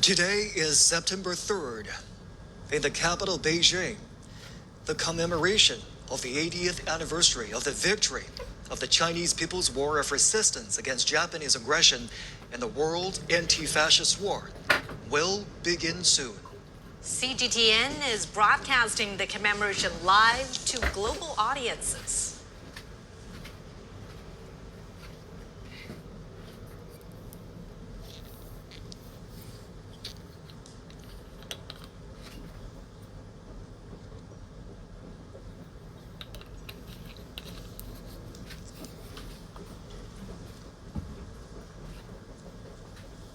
Today is September 3rd. In the capital, Beijing, the commemoration of the 80th anniversary of the victory of the Chinese People's War of Resistance against Japanese aggression in the World Anti-Fascist War will begin soon. CGTN is broadcasting the commemoration live to global audiences.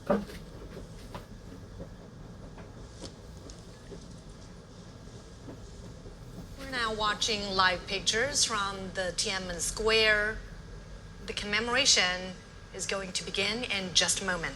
We're now watching live pictures from the Tiananmen Square. The commemoration is going to begin in just a moment.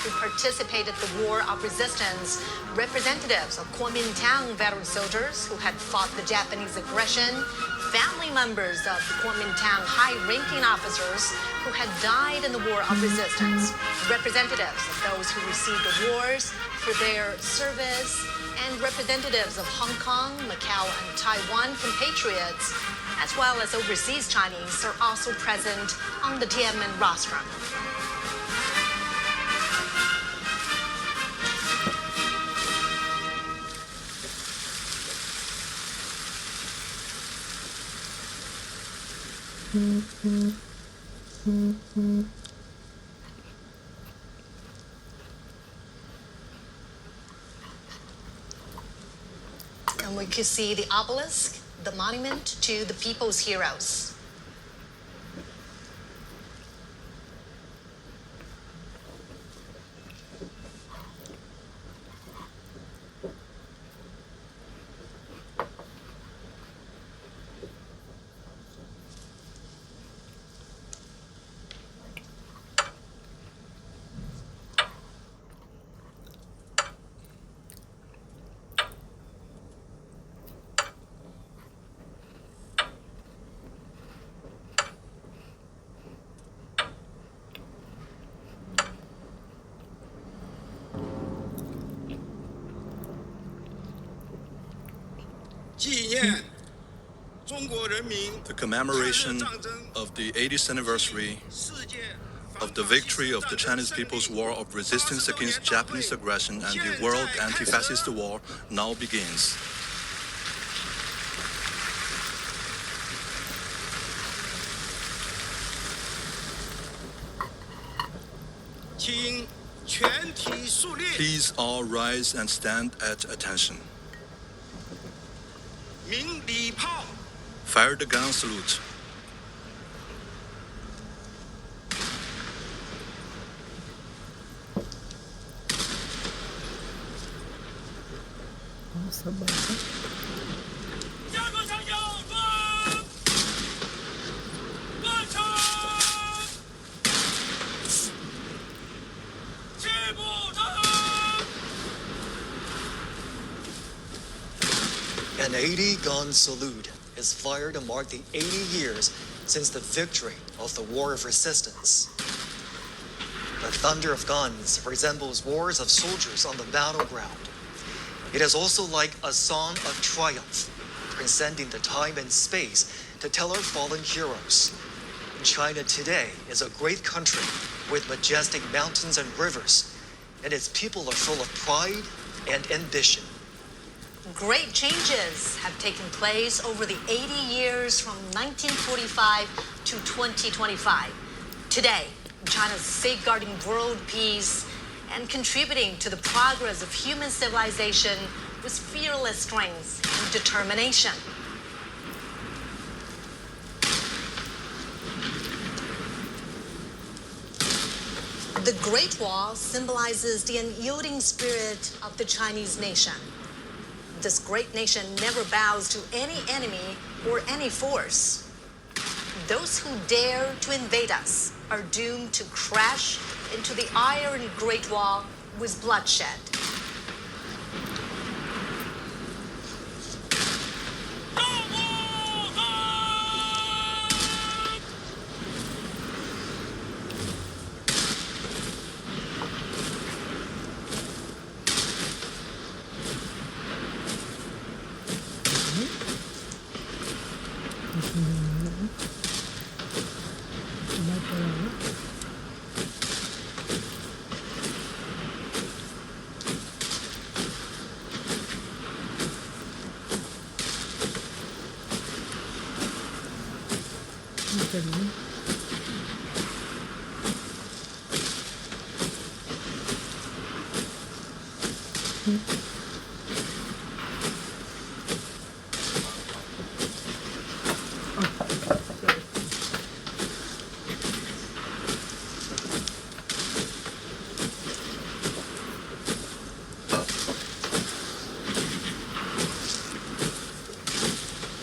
Who participated in the War of Resistance, representatives of Kuomintang veteran soldiers who had fought the Japanese aggression, family members of the Kuomintang high-ranking officers who had died in the War of Resistance, representatives of those who received awards for their service, and representatives of Hong Kong, Macau, and Taiwan compatriots, as well as overseas Chinese, are also present on the Tiananmen rostrum. And we could see the obelisk, the monument to the people's heroes. The commemoration of the 80th anniversary of the victory of the Chinese People's War of Resistance against Japanese aggression and the World Anti-Fascist War now begins. Please all rise and stand at attention. Fire the gun salute. An 80-gun salute is fired to mark the 80 years since the victory of the War of Resistance. The thunder of guns resembles roars of soldiers on the battleground. It is also like a song of triumph, transcending the time and space to tell our fallen heroes. China today is a great country with majestic mountains and rivers, and its people are full of pride and ambition. Great changes have taken place over the 80 years from 1945 to 2025. Today, China is safeguarding world peace and contributing to the progress of human civilization with fearless strength and determination. The Great Wall symbolizes the unyielding spirit of the Chinese nation. This great nation never bows to any enemy or any force. Those who dare to invade us are doomed to crash into the Iron Great Wall with bloodshed.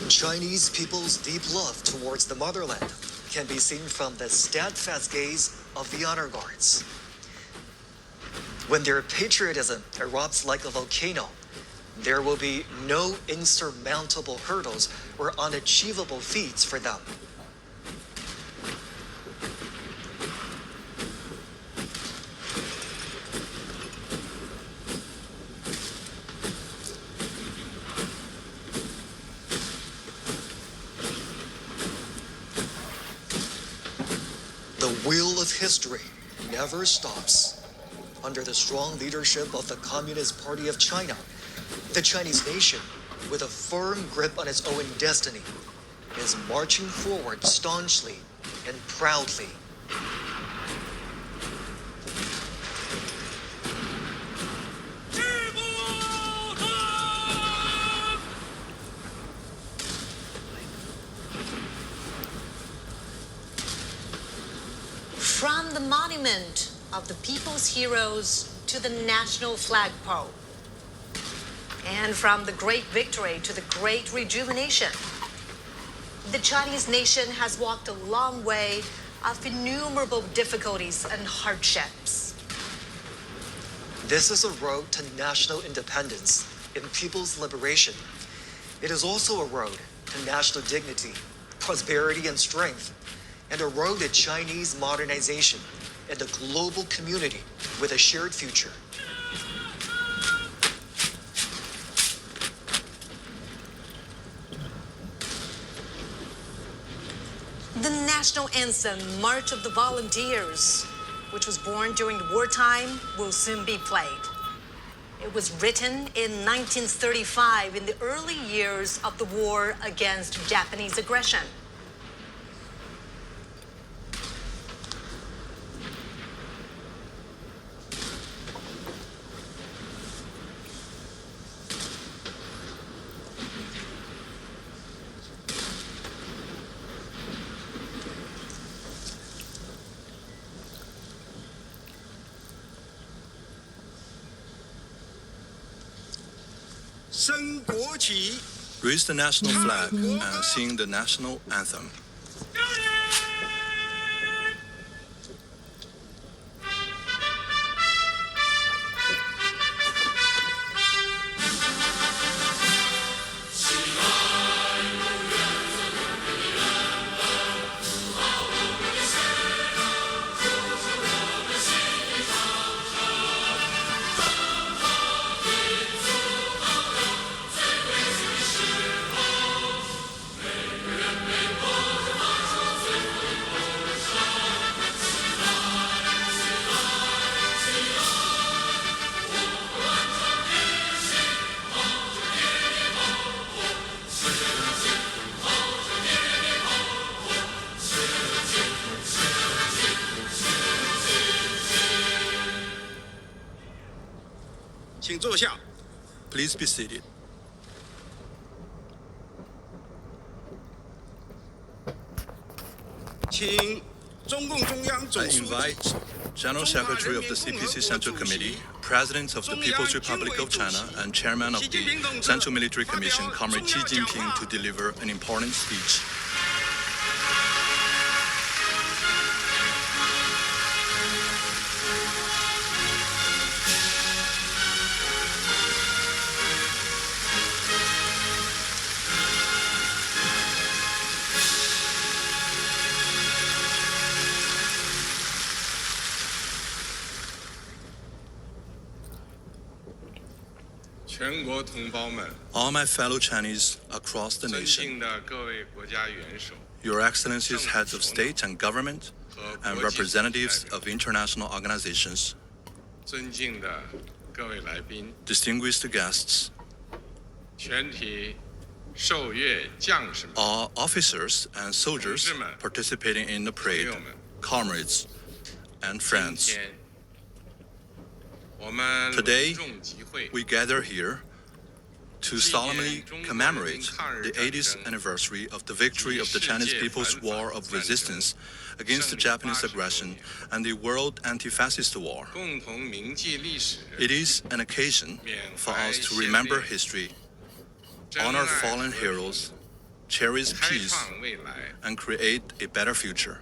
Chinese people's deep love towards the motherland can be seen from the steadfast gaze of the honor guards. When their patriotism erupts like a volcano, there will be no insurmountable hurdles or unachievable feats for them. The wheel of history never stops. Under the strong leadership of the Communist Party of China, the Chinese nation, with a firm grip on its own destiny, is marching forward staunchly and proudly. From the monument of the people's heroes to the national flagpole, and from the great victory to the great rejuvenation, the Chinese nation has walked a long way of innumerable difficulties and hardships. This is a road to national independence and people's liberation. It is also a road to national dignity, prosperity, and strength, and a road to Chinese modernization and a global community with a shared future. The national anthem, March of the Volunteers, which was born during the wartime, will soon be played. It was written in 1935 in the early years of the war against Japanese aggression. Raise the national flag and sing the national anthem. Please be seated. I invite General Secretary of the CPC Central Committee, President of the People's Republic of China, and Chairman of the Central Military Commission, Comrade Xi Jinping, to deliver an important speech. All my fellow Chinese across the nation, Your Excellencies, heads of state and government, and representatives of international organizations, distinguished guests, all officers and soldiers participating in the parade, comrades and friends. Today, we gather here to solemnly commemorate the 80th anniversary of the victory of the Chinese People's War of Resistance against the Japanese aggression and the World Anti-Fascist War. It is an occasion for us to remember history, honor fallen heroes, cherish peace, and create a better future.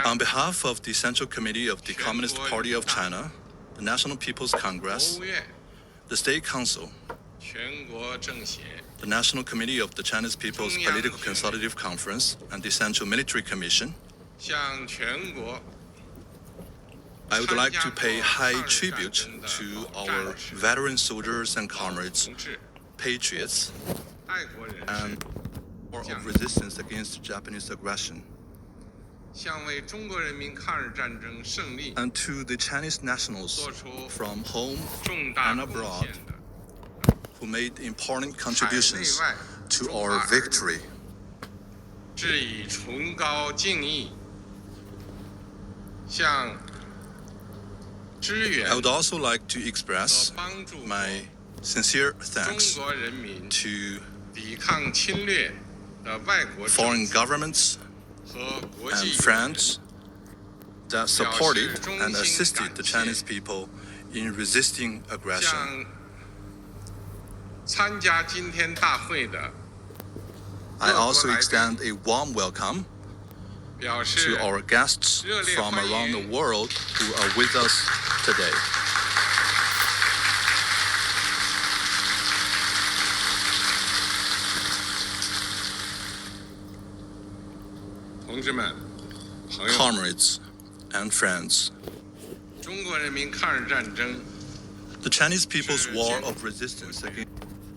On behalf of the Central Committee of the Communist Party of China, the National People's Congress, the State Council, the National Committee of the Chinese People's Political Consultative Conference, and the Central Military Commission, I would like to pay high tribute to our veteran soldiers and comrades, patriots, and war of resistance against Japanese aggression, and to the Chinese nationals from home and abroad who made important contributions to our victory. 致以崇高敬意，向支援 I would also like to 和 express 帮助 my sincere 中 thanks 国人民 to 抵抗侵略的外国政 foreign 府 governments 和国 and 际友人 friends that supported and assisted the Chinese people in resisting aggression. 向参加今天大会的 I 各国 also 来宾 extend a warm welcome 表示 to our guests 热烈 from 欢 around the 迎 world who are with us today. 同志们、朋友们， Comrades and friends, 中国人民抗日战争 the Chinese people's war of resistance against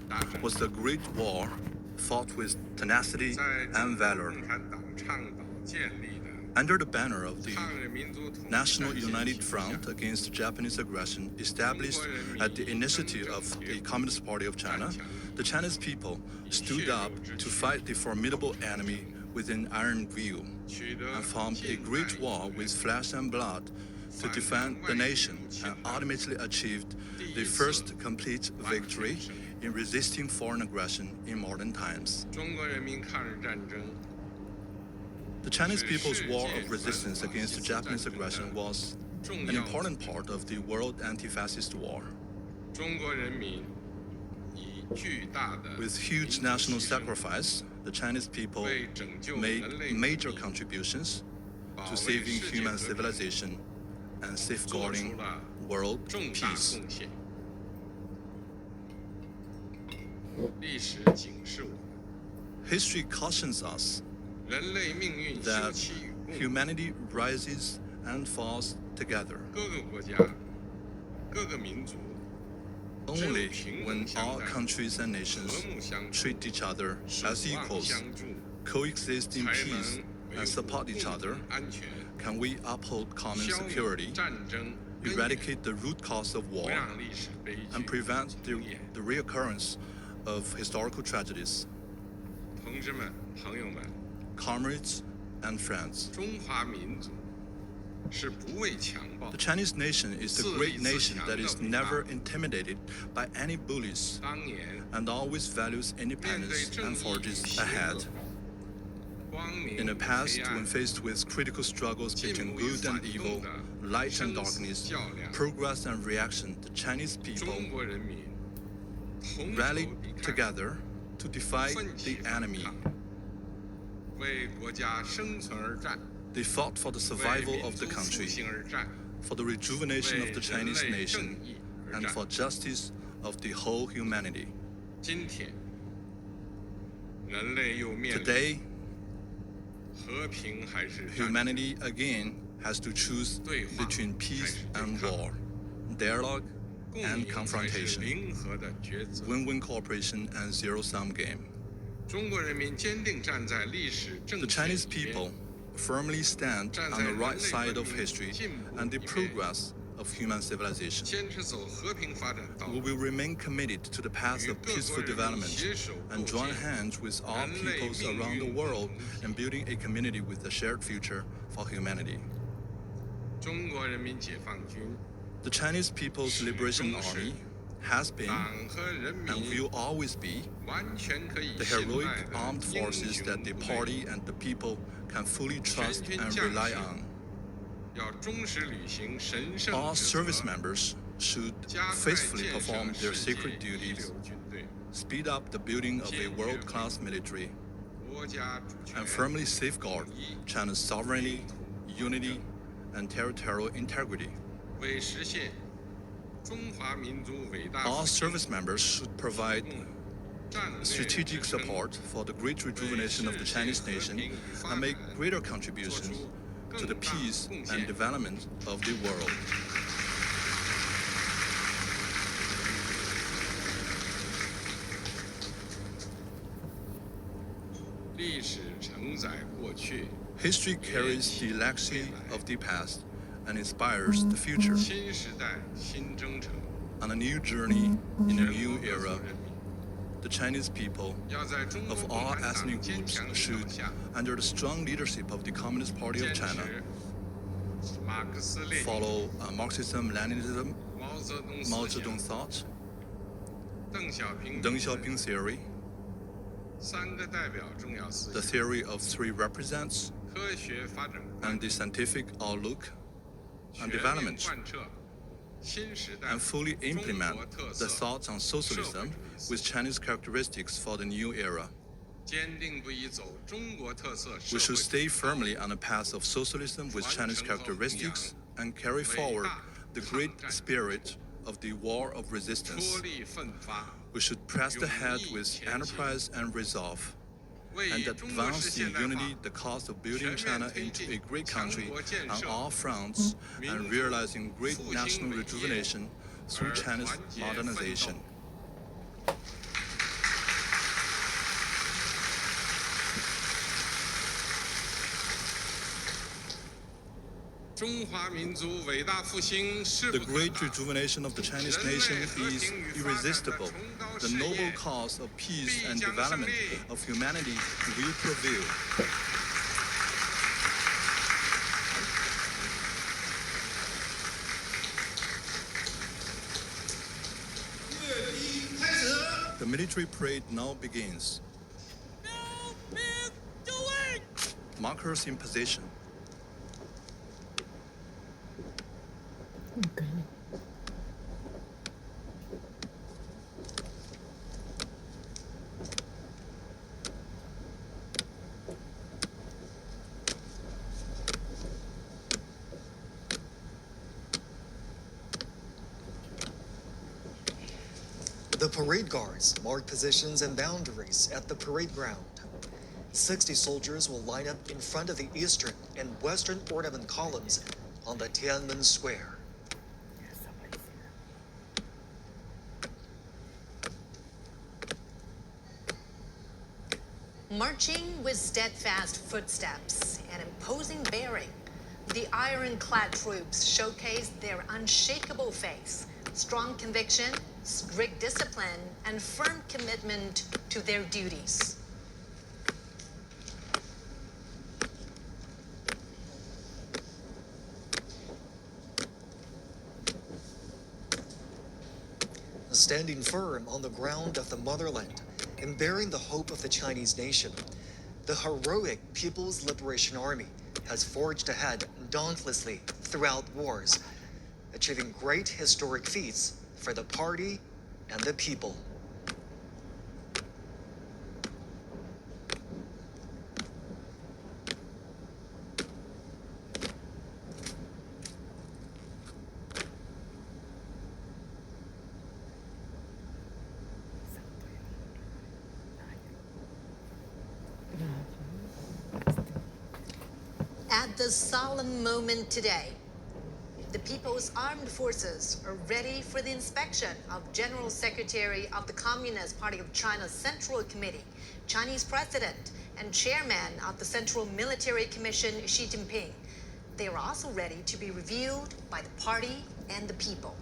大战 was the Great War fought with tenacity 在 and 中国 valor 共产党倡导建立的 under the banner of the 抗日民族统一 National 战线 United 旗 Front 下 against Japanese aggression established at the initiative of the Communist Party of China, the Chinese people stood up to fight the formidable enemy within iron view 取得 and formed a great war with flesh and blood to defend the nation and ultimately achieved the first complete victory in resisting foreign aggression in modern times. 中国人民抗日战争 The Chinese people's war of resistance against Japanese aggression was an important part of the world anti-fascist war. 中国人民以巨大的 With huge national sacrifice, the Chinese people 为拯救 made 人类 major 文明 contributions 保 to 卫 saving 世界 human 和平 civilization and 做 safeguarding 出了 world 重大 peace. 贡献。历史警示我们， History cautions us 人类命运休 that 戚与共， humanity rises and falls together 各个国家、各个民族 only when all countries and 和 nations 睦相处， treat each other 守 as 望 equals, 相助， coexist in 才 peace 能维 and 护 support 共 each 同 other, 安全， can we uphold common 消灭 security, 战争根源， eradicate the root cause of 不 war, 让历史悲剧 and prevent 重演。 the reoccurrence of historical tragedies. 同志们、朋友们， Comrades and friends, 中华民族是不畏强暴 the，Chinese nation is the great nation that is never intimidated by any bullies 当年 and always values 面对 independence 正 and 义与 forges 邪 ahead. 恶，光明 In the 与 past, 黑 when 暗， faced with critical struggles 进 between 步与 good 反 and 动 evil, 的 light and 生死 darkness, 较量， progress and reaction, the Chinese people 中国人民同仇 rallied 敌忾， together to defy 奋 the 起反 enemy. 抗，为国家生存而战， They fought for the 为 survival 民 of the 族复 country, 兴而战， for the rejuvenation 为 of the 人 Chinese 类正 nation, 义而 and 战。 for justice of the whole humanity. 今天，人类又面临 Today, 和平还是战争 humanity again has to choose 对话 between 还 peace 是对 and 抗 war, dialogue 共 and 赢还是 confrontation, 零和的抉择。 win-win cooperation and zero-sum game. 中国人民坚定站在历史正 The 确 Chinese 一边 people firmly stand on the right side of history and the progress of human civilization. 坚持走和平发展道 We 路， will remain committed to the path of peaceful development and join hands with all peoples around the world in building a community with a shared future for humanity. 中国人民解放军 The Chinese People's Liberation Army has been 党和人 and 民 will always be 完全可以 the 信 heroic 赖的 armed 英 forces 雄 that the 部队 party and the people can fully trust and rely on. 要忠实履行神圣 All 职 service 责， members should 加快 faithfully 建设 perform their 世界 sacred 一 duties, 流军队， speed up the building of a world-class military, 国家主权 and firmly safeguard China's sovereignty, unity, and territorial integrity. 为实现中华民族伟大 All 复兴 service members should provide 战略 strategic 支撑 support for the great rejuvenation of the Chinese nation and make greater contributions to the peace and development of the world. 历史承载过去， History carries the legacy of the past and inspires the future. 新时代新征程， On a new journey in a new 人 era, 民 the Chinese people 要在中国 of 共 all 产党 ethnic 坚 groups 强的指 should, 导下， under the strong leadership of the Communist Party of 坚 China, 持马克思列宁、 follow Marxism, Leninism, 毛泽东 Mao 思 Zedong 想、 thought, 邓小平 Deng 理论 Xiaoping theory, 三个代表重要思 the 想， theory of three represents, 科学发展观 and the scientific outlook 全 and 面 development, 贯彻新时代 and fully 中 implement 国特 the 色， thoughts on socialism with Chinese characteristics for the new era. 坚定不移走中国特色社 We 会 should 主 stay 义 firmly on the path of socialism with Chinese characteristics and carry forward the great spirit of the war of 出 resistance. 力奋发， We should press ahead with enterprise and resolve, 为 and 中国式 advance 现 in 代化 unity the cause of building China into a great country 强国建 on 设 all fronts and realizing great 复兴 national 伟业 rejuvenation through 而 China's 团结奋 modernization. 斗。中华民族伟大复兴势 The 不可 great 挡， rejuvenation of the Chinese nation is irresistible. The noble cause of peace and development of humanity will prevail. The military parade now begins. Markers in position. The parade guards mark positions and boundaries at the parade ground. 60 soldiers will line up in front of the eastern and western ornament columns on the Tiananmen Square. Marching with steadfast footsteps and imposing bearing, the ironclad troops showcase their unshakable faith, strong conviction, strict discipline, and firm commitment to their duties. Standing firm on the ground of the motherland and bearing the hope of the Chinese nation, the heroic People's Liberation Army has forged ahead dauntlessly throughout wars, achieving great historic feats for the party and the people. At this solemn moment today, the People's Armed Forces are ready for the inspection of General Secretary of the Communist Party of China's Central Committee, Chinese President, and Chairman of the Central Military Commission, Xi Jinping. They are also ready to be reviewed by the party and the people.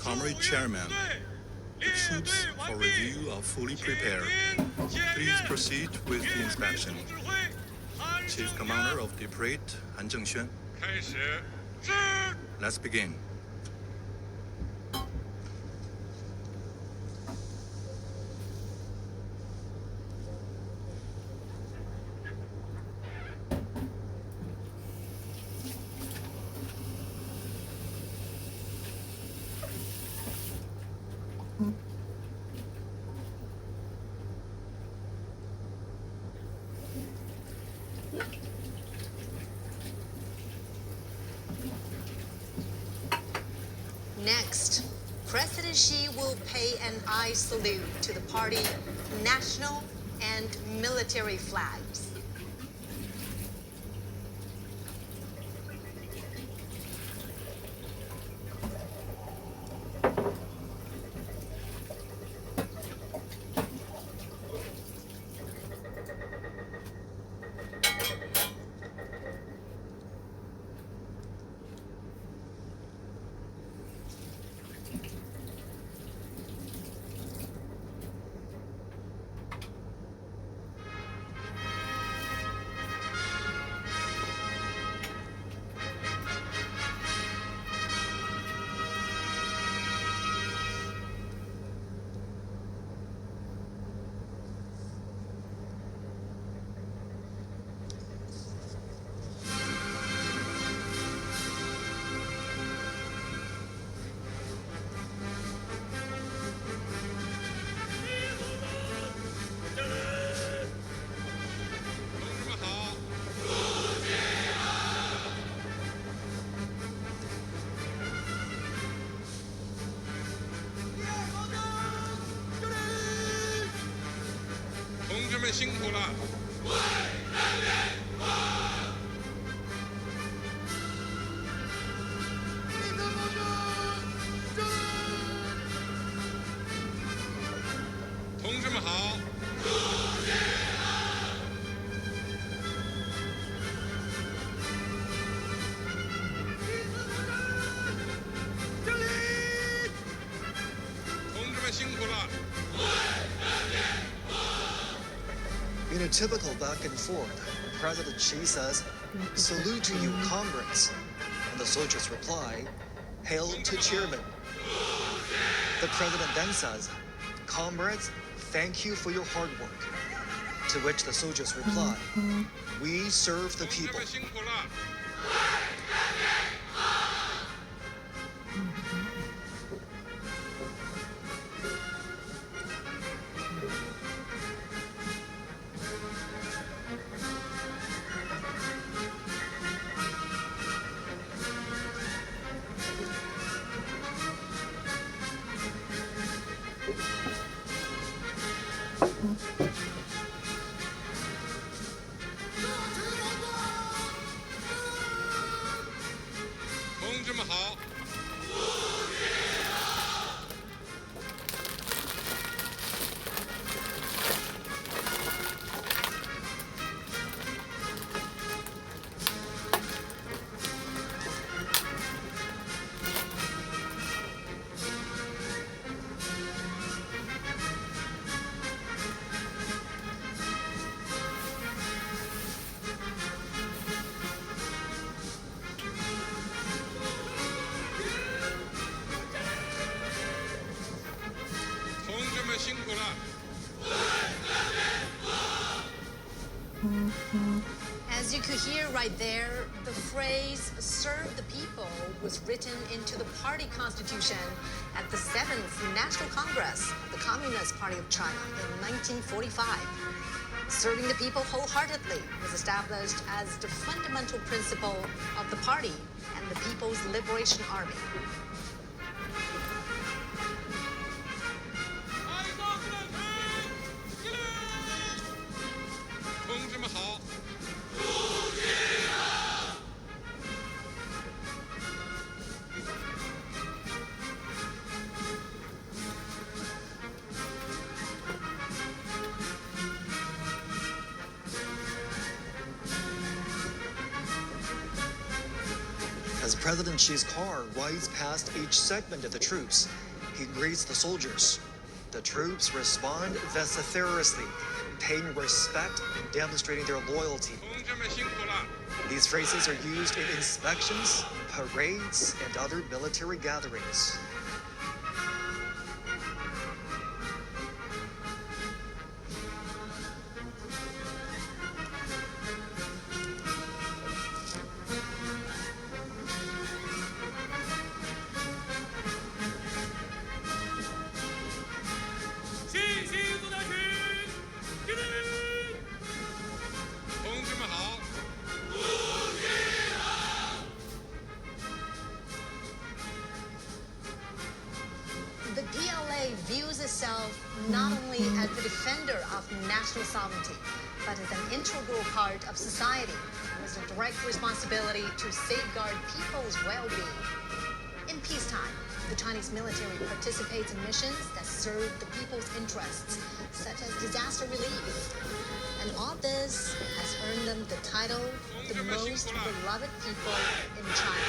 Comrade Chairman, the troops for review are fully prepared. Please proceed with the inspection. Chief Commander of the Parade, Han Zhengxuan. 开始，是。 Let's begin. Next, President Xi will pay an eye salute to the party national and military flags. In a typical back and forth, President Xi says, "Salute to you, comrades." And the soldiers reply, "Hail to Chairman." The president then says, "Comrades, thank you for your hard work." To which the soldiers reply, "We serve the people." As you could hear right there, the phrase "serve the people" was written into the party constitution at the 7th National Congress of the Communist Party of China in 1945. Serving the people wholeheartedly was established as the fundamental principle of the party and the People's Liberation Army. As President Xi's car rides past each segment of the troops, he greets the soldiers. The troops respond vociferously, paying respect and demonstrating their loyalty. 同志们辛苦了。 These phrases are used in inspections, parades, and other military gatherings. The PLA views itself not only as the defender of national sovereignty, but as an integral part of society with a direct responsibility to safeguard people's well-being. In peacetime, the Chinese military participates in missions that serve the people's interests, such as disaster relief. And all this has earned them the title, the most beloved people in China.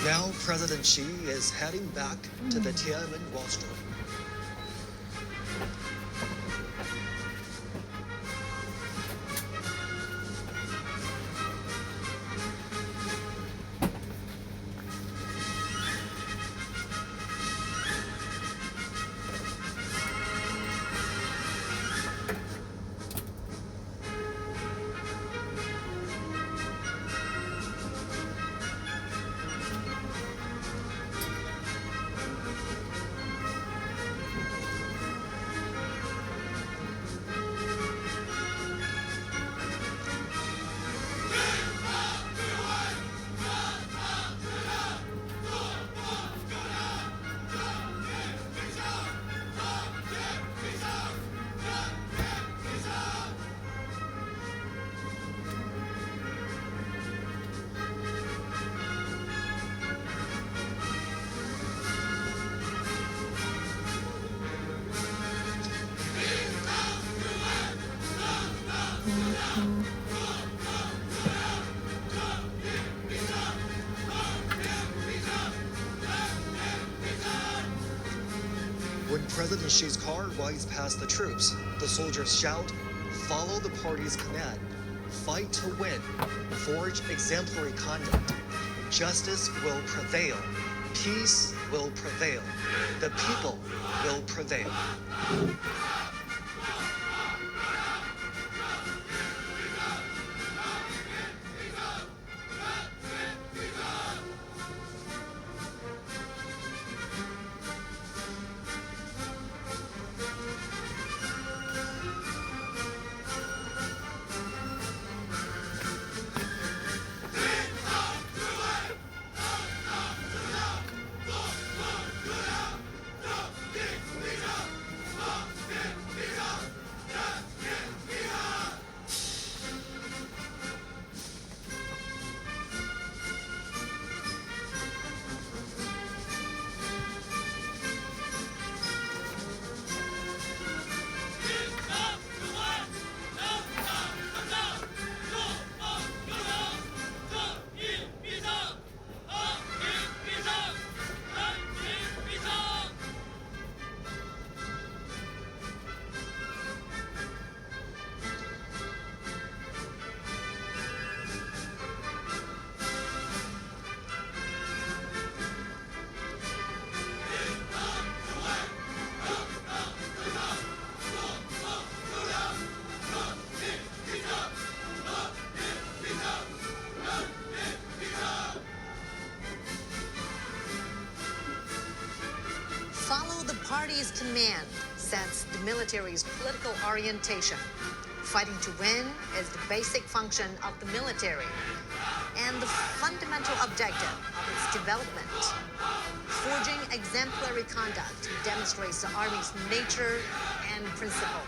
Now President Xi is heading back to the Tiananmen rostrum. When President Xi's car rides past the troops, the soldiers shout, "Follow the party's command. Fight to win. Forge exemplary conduct. Justice will prevail. Peace will prevail. The people will prevail." the party's command sets the military's political orientation. Fighting to win is the basic function of the military and the fundamental objective of its development. Forging exemplary conduct demonstrates the Army's nature and principle.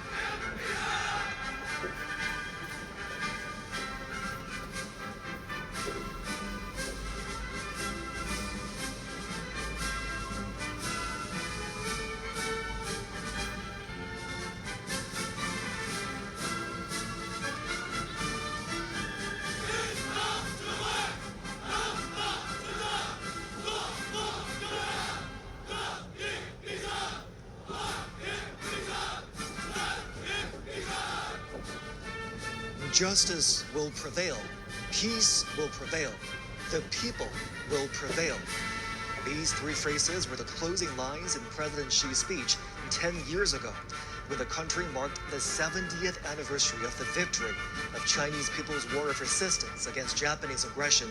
Justice will prevail. Peace will prevail. The people will prevail. These three phrases were the closing lines in President Xi's speech 10 years ago, when the country marked the 70th anniversary of the victory of Chinese People's War of Resistance against Japanese aggression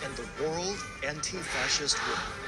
and the World Anti-Fascist War.